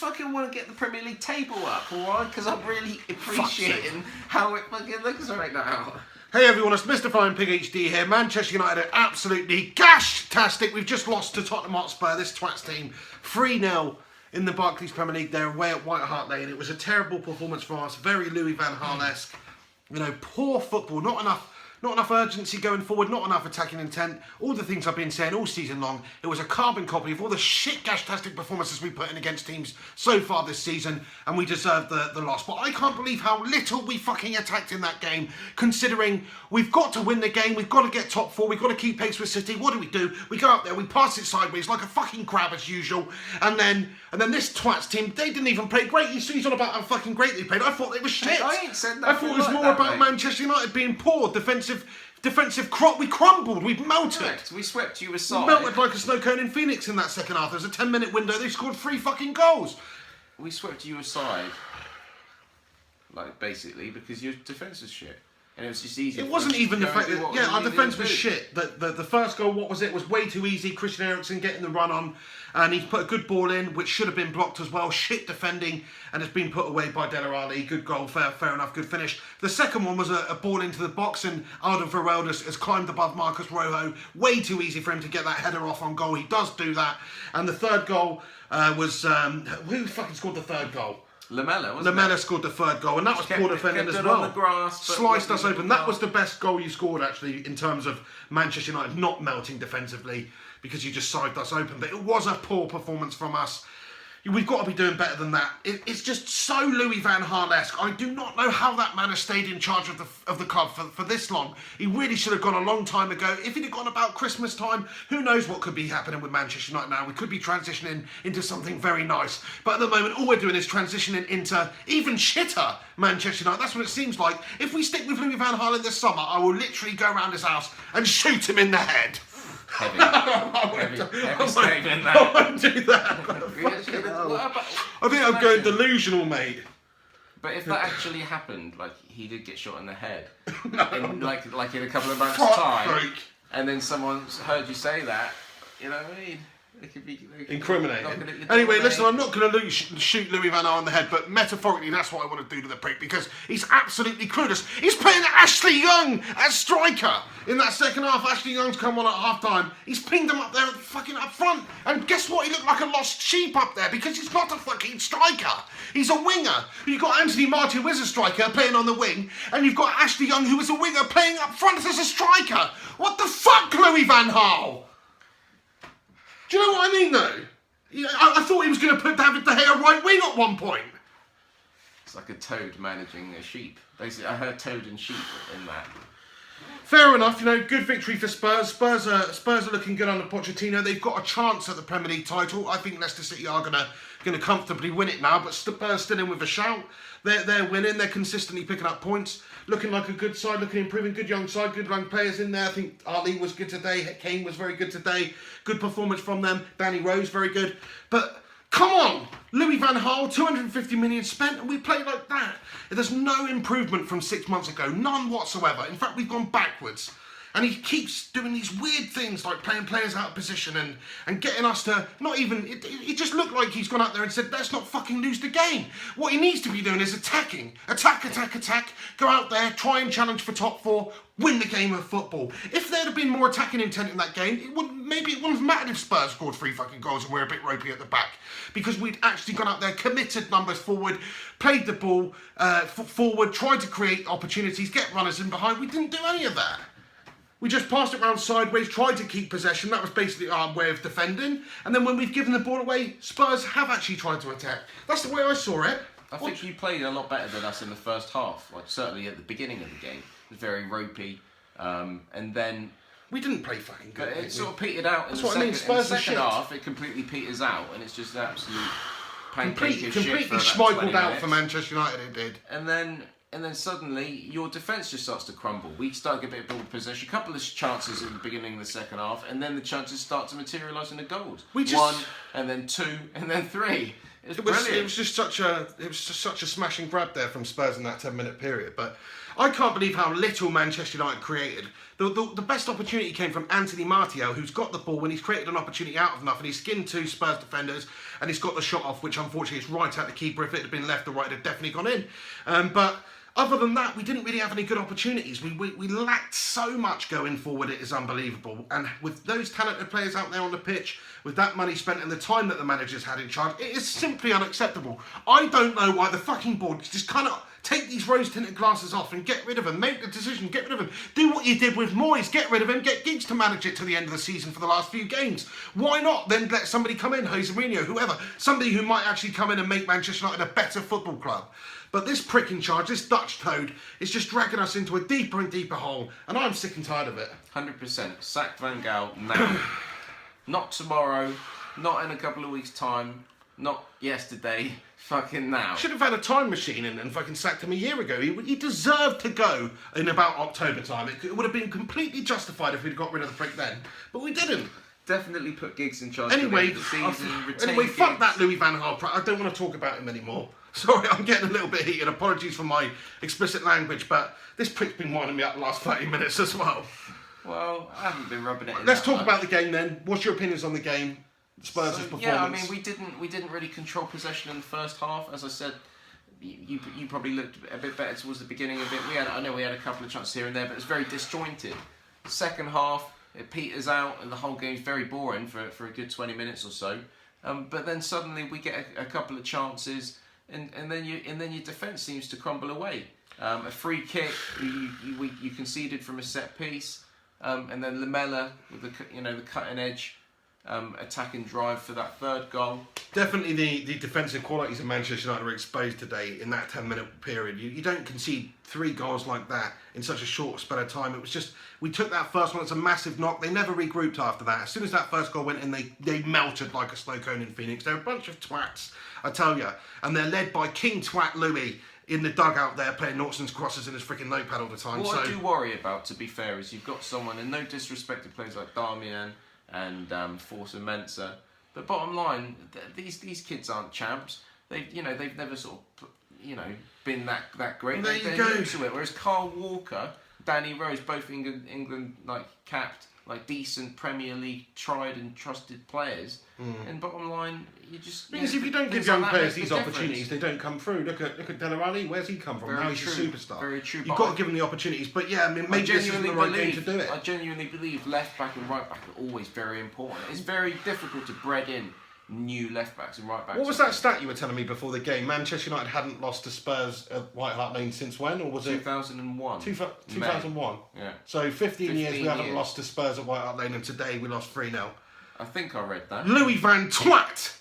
fucking want to get the Premier League table up, alright? Because I'm really appreciating how it fucking looks right now. Hey everyone, it's Mr. Flying Pig HD here. Manchester United are absolutely gash-tastic. We've just lost to Tottenham Hotspur, this twats team, 3-0 in the Barclays Premier League. They're away at White Hart Lane. It was a terrible performance for us, very Louis van Gaal-esque. You know, poor football, not enough urgency going forward, not enough attacking intent. All the things I've been saying all season long. It was a carbon copy of all the shit gash-tastic performances we put in against teams so far this season, and we deserved the loss. But I can't believe how little we fucking attacked in that game, considering we've got to win the game, we've got to get top four, we've got to keep pace with City. What do? We go out there, we pass it sideways like a fucking crab as usual, and then this twats team, they didn't even play great. He's on about how fucking great they played. I thought they were shit. I ain't said that. I thought it was more about Manchester United being poor, defensive we crumbled, we melted. Correct. We swept you aside. We melted like a snow cone in Phoenix in that second half. There was a 10-minute window, they scored 3 fucking goals. We swept you aside, like, basically, because your defence was shit. And it was just easy. It wasn't even the fact that, our defence was shit. The first goal, what was it? Was way too easy. Christian Eriksen getting the run on, and he's put a good ball in, which should have been blocked as well. Shit defending, and it's been put away by Dele Alli. Good goal, fair enough, good finish. The second one was a ball into the box, and Alderweireld has climbed above Marcus Rojo. Way too easy for him to get that header off on goal. He does do that. And the third goal was who fucking scored the third goal? Lamela scored the third goal, and that was poor defending as well. On the grass, sliced us open. That was the best goal you scored, actually, in terms of Manchester United not melting defensively, because you just side us open. But it was a poor performance from us. We've got to be doing better than that. It's just so Louis van Gaal-esque. I do not know how that man has stayed in charge of the club for this long. He really should have gone a long time ago. If he'd have gone about Christmas time, who knows what could be happening with Manchester United now. We could be transitioning into something very nice. But at the moment, all we're doing is transitioning into even shitter Manchester United. That's what it seems like. If we stick with Louis van Gaal in this summer, I will literally go around his house and shoot him in the head. Heavy statement, that. I won't do that. I think I'm going delusional, mate. But if that actually happened, like, he did get shot in the head, like in a couple of months' Fuck time, freak. and then someone's heard you say that, you know what I mean? It could be incriminating. Anyway, listen, I'm not going to shoot Louis van Gaal in the head, but metaphorically, that's what I want to do to the prick, because he's absolutely clueless. He's playing Ashley Young as striker in that second half. Ashley Young's come on at half time. He's pinged him up there, fucking up front, and guess what? He looked like a lost sheep up there because he's not a fucking striker. He's a winger. You've got Anthony Martin, who is a striker, playing on the wing, and you've got Ashley Young, who is a winger, playing up front as a striker. What the fuck, Louis van Gaal? Do you know what I mean, though? I thought he was going to put David De Gea right wing at one point. It's like a toad managing a sheep. Basically, I heard toad and sheep in that. Fair enough, good victory for Spurs. Spurs are looking good under Pochettino. They've got a chance at the Premier League title. I think Leicester City are gonna comfortably win it now, but Spurs still in with a shout. They're winning. They're consistently picking up points. Looking like a good side, looking improving. Good young side, good young players in there. I think Ali was good today. Kane was very good today. Good performance from them. Danny Rose, very good. But come on, Louis van Gaal, 250 million spent, and we played like that. There's no improvement from 6 months ago, none whatsoever. In fact, we've gone backwards. And he keeps doing these weird things like playing players out of position and getting us to not even... It just looked like he's gone out there and said, let's not fucking lose the game. What he needs to be doing is attacking. Attack. Go out there, try and challenge for top four, win the game of football. If there'd have been more attacking intent in that game, maybe it wouldn't have mattered if Spurs scored 3 fucking goals and we're a bit ropey at the back. Because we'd actually gone out there, committed numbers forward, played the ball forward, tried to create opportunities, get runners in behind. We didn't do any of that. We just passed it around sideways, tried to keep possession. That was basically our way of defending. And then when we've given the ball away, Spurs have actually tried to attack. That's the way I saw it. I think you played a lot better than us in the first half. Like, certainly at the beginning of the game. It was very ropey. And then... We didn't play fucking good. But it sort of petered out in the second half. It completely peters out, and it's just absolute pancake of shit. Completely schmeichelled out for Manchester United, it did. And then suddenly your defence just starts to crumble. We start to get a bit of ball possession, a couple of chances at the beginning of the second half, and then the chances start to materialise into goals. One, and then 2, and then 3. It was brilliant. It was just such a smash and grab there from Spurs in that 10-minute period. But I can't believe how little Manchester United created. The best opportunity came from Anthony Martial, who's got the ball when he's created an opportunity out of nothing. He's skinned 2 Spurs defenders and he's got the shot off, which unfortunately is right at the keeper. If it had been left or right, it had definitely gone in. But other than that, we didn't really have any good opportunities. We lacked so much going forward, it is unbelievable. And with those talented players out there on the pitch, with that money spent and the time that the managers had in charge, it is simply unacceptable. I don't know why the fucking board just cannot take these rose-tinted glasses off and get rid of him. Make the decision, get rid of him. Do what you did with Moyes, get rid of him, get Giggs to manage it to the end of the season for the last few games. Why not then let somebody come in, Jose Mourinho, whoever, somebody who might actually come in and make Manchester United a better football club. But this prick in charge, this Dutch toad, is just dragging us into a deeper and deeper hole, and I'm sick and tired of it. 100%. Sack Van Gaal now. Not tomorrow, not in a couple of weeks' time, not yesterday, fucking now. Should have had a time machine and fucking sacked him a year ago. He deserved to go in about October time. It would have been completely justified if we'd got rid of the prick then, but we didn't. Definitely put Giggs in charge Anyway, of the season. Anyway, fuck that Louis van Gaal. I don't want to talk about him anymore. Sorry, I'm getting a little bit heated. Apologies for my explicit language, but this prick's been winding me up the last 30 minutes as well. Well, I haven't been rubbing it in. Let's talk about the game then. What's your opinions on the game? Spurs' performance? Yeah, I mean, we didn't really control possession in the first half. As I said, you probably looked a bit better towards the beginning of it. I know we had a couple of chances here and there, but it's very disjointed. Second half, it peters out, and the whole game's very boring for a good 20 minutes or so. But then suddenly we get a couple of chances, and then your defence seems to crumble away. A free kick you conceded from a set piece, and then Lamela with the cutting edge. Attack and drive for that third goal. Definitely the defensive qualities of Manchester United were exposed today in that 10-minute period. You don't concede 3 goals like that in such a short span of time. It was just, we took that first one, it's a massive knock. They never regrouped after that. As soon as that first goal went in, they melted like a snow cone in Phoenix. They're a bunch of twats, I tell you. And they're led by King Twat Louis in the dugout there playing Norton's crosses in his freaking notepad all the time. What I do worry about, to be fair, is you've got someone, and no disrespect to players like Darmian and Forza Mensah, but bottom line, these kids aren't champs. They've never sort of been that great. There They're you go. new to it. Whereas Carl Walker, Danny Rose, both England like capped, like decent Premier League tried and trusted players. And bottom line, Because if you don't give young players these opportunities, they don't come through. Look at Dele Alli, where's he come from? Now he's a superstar. Very true. You've got to give him the opportunities. But yeah, I mean, maybe this isn't the right game to do it. I genuinely believe left back and right back are always very important. It's very difficult to bred in new left backs and right backs. What was that stat you were telling me before the game? Manchester United hadn't lost to Spurs at White Hart Lane since when? Or was it 2001? 2001. Yeah. So 15 years we haven't lost to Spurs at White Hart Lane, and today we lost 3-0. I think I read that. Louis van Twat!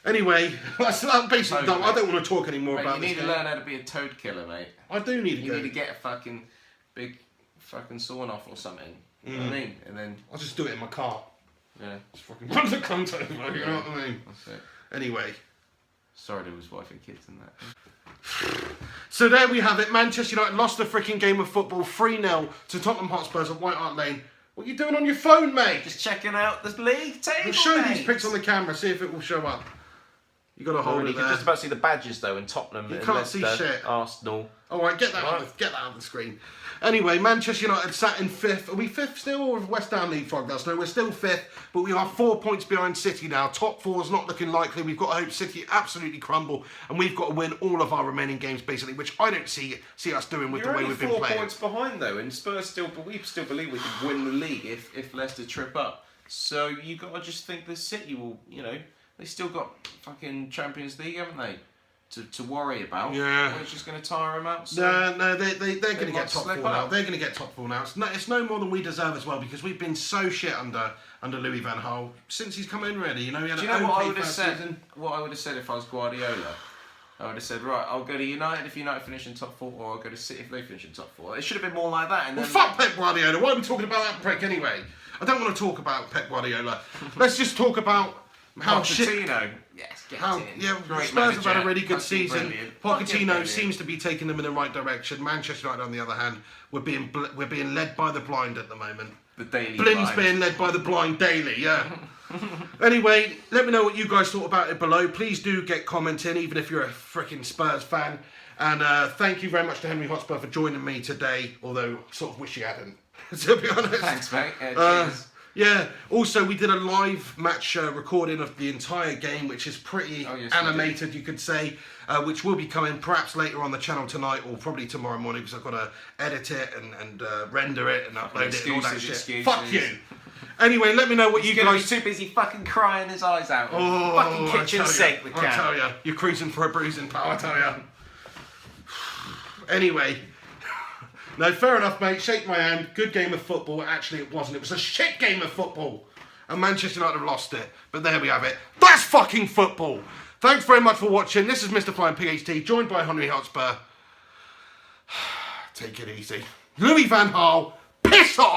Anyway, that's basically done. I don't want to talk anymore about this. You need to learn how to be a toad killer, mate. I do need to You need to get a fucking big fucking sawn off or something. You know what I mean? And then I'll just do it in my car. yeah, Just fucking run the cunt over, you know what I mean? that's it. Anyway. Sorry to his wife and kids and that. So there we have it. Manchester United lost the freaking game of football 3-0 to Tottenham Hotspurs at White Hart Lane. What are you doing on your phone, mate? Just checking out the league table. We'll show mate. these pics on the camera, see if it will show up. You got to hold You it can there. just about see the badges though in Tottenham, You and can't see Leicester, shit. Arsenal. All right, get that out of the screen. Anyway, Manchester United sat in 5th. Are we 5th still, or have West Ham leapfrogged us? No, we're still 5th, but we are 4 points behind City now. Top 4 is not looking likely. We've got to hope City absolutely crumble, and we've got to win all of our remaining games, basically, which I don't see us doing with You're the way only we've been 4 playing. points behind though, and Spurs we still believe we can win the league if Leicester trip up. So you got to just think the City will, they still got fucking Champions League, haven't they? To worry about. Yeah. We're just going to tire them out. So No, they're going to get might top 4 slip now. up. They're going to get top 4 now. It's no more than we deserve as well, because we've been so shit under Louis van Gaal since he's come in. Really, he had Do you an know what I okay would have first said? season. What I would have said if I was Guardiola? I would have said, right, I'll go to United if United finish in top 4, or I'll go to City if they finish in top 4. It should have been more like that. And Well, then fuck Pep Guardiola. Why are we talking about that prick anyway? I don't want to talk about Pep Guardiola. Let's just talk about how shit. Pochettino. Yes, get in. Yeah, Great Spurs have had a manager. really good Fucking season. brilliant. Fucking Pochettino brilliant. seems to be taking them in the right direction. Manchester United, on the other hand, we're being led by the blind at the moment. The Daily Blim's Blind. being led by the blind daily, yeah. Anyway, let me know what you guys thought about it below. Please do get commenting, even if you're a freaking Spurs fan. And thank you very much to Henry Hotspur for joining me today, although sort of wish he hadn't, to be honest. Thanks, mate. Cheers. Yeah, also we did a live match recording of the entire game, which is pretty animated, you could say, which will be coming perhaps later on the channel tonight or probably tomorrow morning, because I've got to edit it and render it and upload it and all that shit. Excuses. Fuck you! Anyway, let me know what you guys... He's too busy fucking crying his eyes out. Oh, Fucking kitchen sink with I tell you, you're cruising for a bruising, pal, I tell you. Anyway... No, fair enough, mate. Shake my hand. Good game of football. Actually, it wasn't. It was a shit game of football. And Manchester United have lost it. But there we have it. That's fucking football. Thanks very much for watching. This is Mr. Flying PhD, joined by Henry Hotspur. Take it easy. Louis van Gaal, piss off!